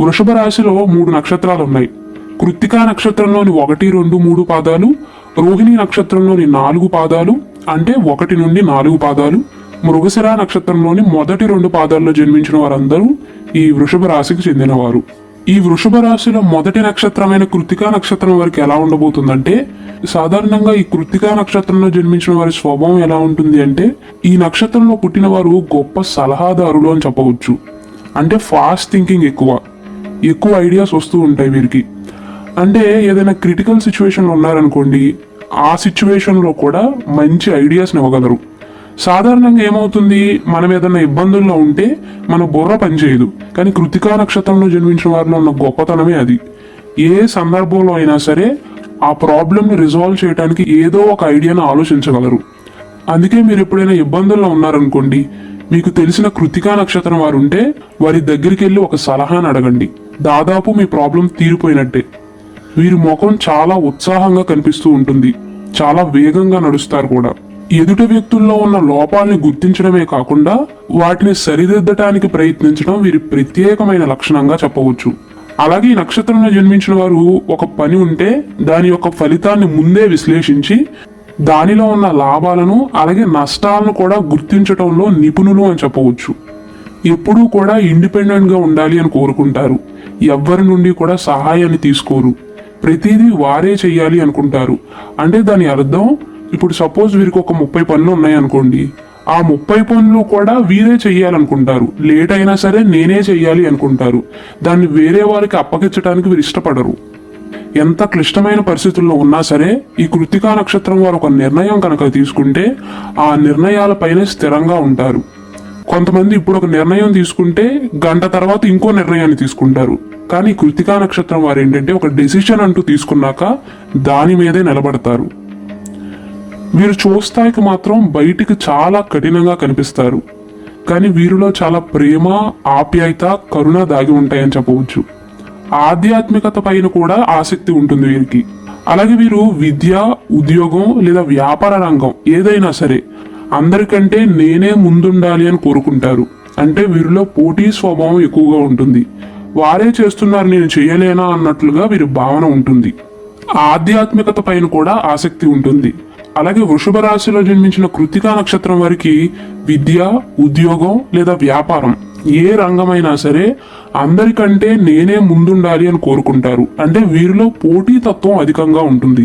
వృషభ రాశిలో 3 నక్షత్రాలు ఉన్నాయి. కృత్తికా నక్షత్రంలోని 1, 2, 3 పాదాలు, రోహిణి నక్షత్రంలోని 4 పాదాలు, అంటే 1 నుండి 4 పాదాలు, మృగశిర నక్షత్రంలోని మొదటి 2 పాదాల్లో జన్మించిన వారందరూ ఈ వృషభ రాశికి చెందినవారు. ఈ వృషభ రాశిలో మొదటి నక్షత్రమైన కృత్తికా నక్షత్రం వారికి ఎలా ఉండబోతుందంటే, సాధారణంగా ఈ కృత్తికా నక్షత్రంలో జన్మించిన వారి స్వభావం ఎలా ఉంటుంది అంటే, ఈ నక్షత్రంలో పుట్టిన వారు గొప్ప సలహాదారులు అని చెప్పవచ్చు. అంటే ఫాస్ట్ థింకింగ్ ఎక్కువ ఐడియాస్ వస్తూ ఉంటాయి వీరికి. అంటే ఏదైనా క్రిటికల్ సిచ్యువేషన్లో ఉన్నారనుకోండి, ఆ సిచ్యువేషన్లో కూడా మంచి ఐడియాస్ని ఇవ్వగలరు. సాధారణంగా ఏమవుతుంది, మనం ఏదైనా ఇబ్బందుల్లో ఉంటే మన బుర్ర పనిచేయదు. కానీ కృత్తికా నక్షత్రంలో జన్మించిన వారిలో ఉన్న గొప్పతనమే అది. ఏ సందర్భంలో అయినా సరే ఆ ప్రాబ్లమ్ని రిజాల్వ్ చేయడానికి ఏదో ఒక ఐడియాను ఆలోచించగలరు. అందుకే మీరు ఎప్పుడైనా ఇబ్బందుల్లో ఉన్నారనుకోండి, మీకు తెలిసిన కృత్తికా నక్షత్రం వారు ఉంటే వారి దగ్గరికి వెళ్ళి ఒక సలహాను అడగండి. దాదాపు మీ ప్రాబ్లం తీరిపోయినట్టే. వీరి ముఖం చాలా ఉత్సాహంగా కనిపిస్తూ ఉంటుంది. చాలా వేగంగా నడుస్తారు కూడా. ఎదుటి వ్యక్తుల్లో ఉన్న లోపాలని గుర్తించడమే కాకుండా వాటిని సరిదిద్దటానికి ప్రయత్నించడం వీరి ప్రత్యేకమైన లక్షణంగా చెప్పవచ్చు. అలాగే ఈ నక్షత్రంలో జన్మించిన వారు ఒక పని ఉంటే దాని యొక్క ఫలితాన్ని ముందే విశ్లేషించి దానిలో ఉన్న లాభాలను అలాగే నష్టాలను కూడా గుర్తించటంలో నిపుణులు అని చెప్పవచ్చు. ఎప్పుడూ కూడా ఇండిపెండెంట్గా ఉండాలి అని కోరుకుంటారు. ఎవ్వరి నుండి కూడా సహాయాన్ని తీసుకోరు. ప్రతిదీ వారే చెయ్యాలి అనుకుంటారు. అంటే దాని అర్థం, ఇప్పుడు సపోజ్ వీరికి ఒక 30 పనులు ఉన్నాయనుకోండి, ఆ 30 పనులు కూడా వీరే చెయ్యాలనుకుంటారు. లేట్ అయినా సరే నేనే చెయ్యాలి అనుకుంటారు. దాన్ని వేరే వారికి అప్పగించడానికి వీరు ఇష్టపడరు. ఎంత క్లిష్టమైన పరిస్థితుల్లో ఉన్నా సరే ఈ కృత్తికా నక్షత్రం వారు ఒక నిర్ణయం కనుక తీసుకుంటే ఆ నిర్ణయాలపైనే స్థిరంగా ఉంటారు. కొంతమంది ఇప్పుడు ఒక నిర్ణయం తీసుకుంటే గంట తర్వాత ఇంకో నిర్ణయాన్ని తీసుకుంటారు. కానీ కృత్తికా నక్షత్రం వారు ఏంటంటే ఒక డెసిషన్ అంటూ తీసుకున్నాక దాని మీదే నిలబడతారు. వీరు చూస్తాయికి మాత్రం బయటికి చాలా కఠినంగా కనిపిస్తారు. కానీ వీరిలో చాలా ప్రేమ, ఆప్యాయత, కరుణ దాగి ఉంటాయని చెప్పవచ్చు. ఆధ్యాత్మికత పైన కూడా ఆసక్తి ఉంటుంది వీరికి. అలాగే వీరు విద్య, ఉద్యోగం లేదా వ్యాపార రంగం ఏదైనా సరే అందరికంటే నేనే ముందుండాలి అని కోరుకుంటారు. అంటే వీరిలో పోటీ స్వభావం ఎక్కువగా ఉంటుంది. వారే చేస్తున్నారు, నేను చేయలేనా అన్నట్లుగా వీరి భావన ఉంటుంది. ఆధ్యాత్మికత పైన కూడా ఆసక్తి ఉంటుంది. అలాగే వృషభ రాశిలో జన్మించిన కృత్తికా నక్షత్రం వారికి విద్య, ఉద్యోగం లేదా వ్యాపారం ఏ రంగమైనా సరే అందరికంటే నేనే ముందుండాలి అని కోరుకుంటారు. అంటే వీరిలో పోటీ తత్వం అధికంగా ఉంటుంది.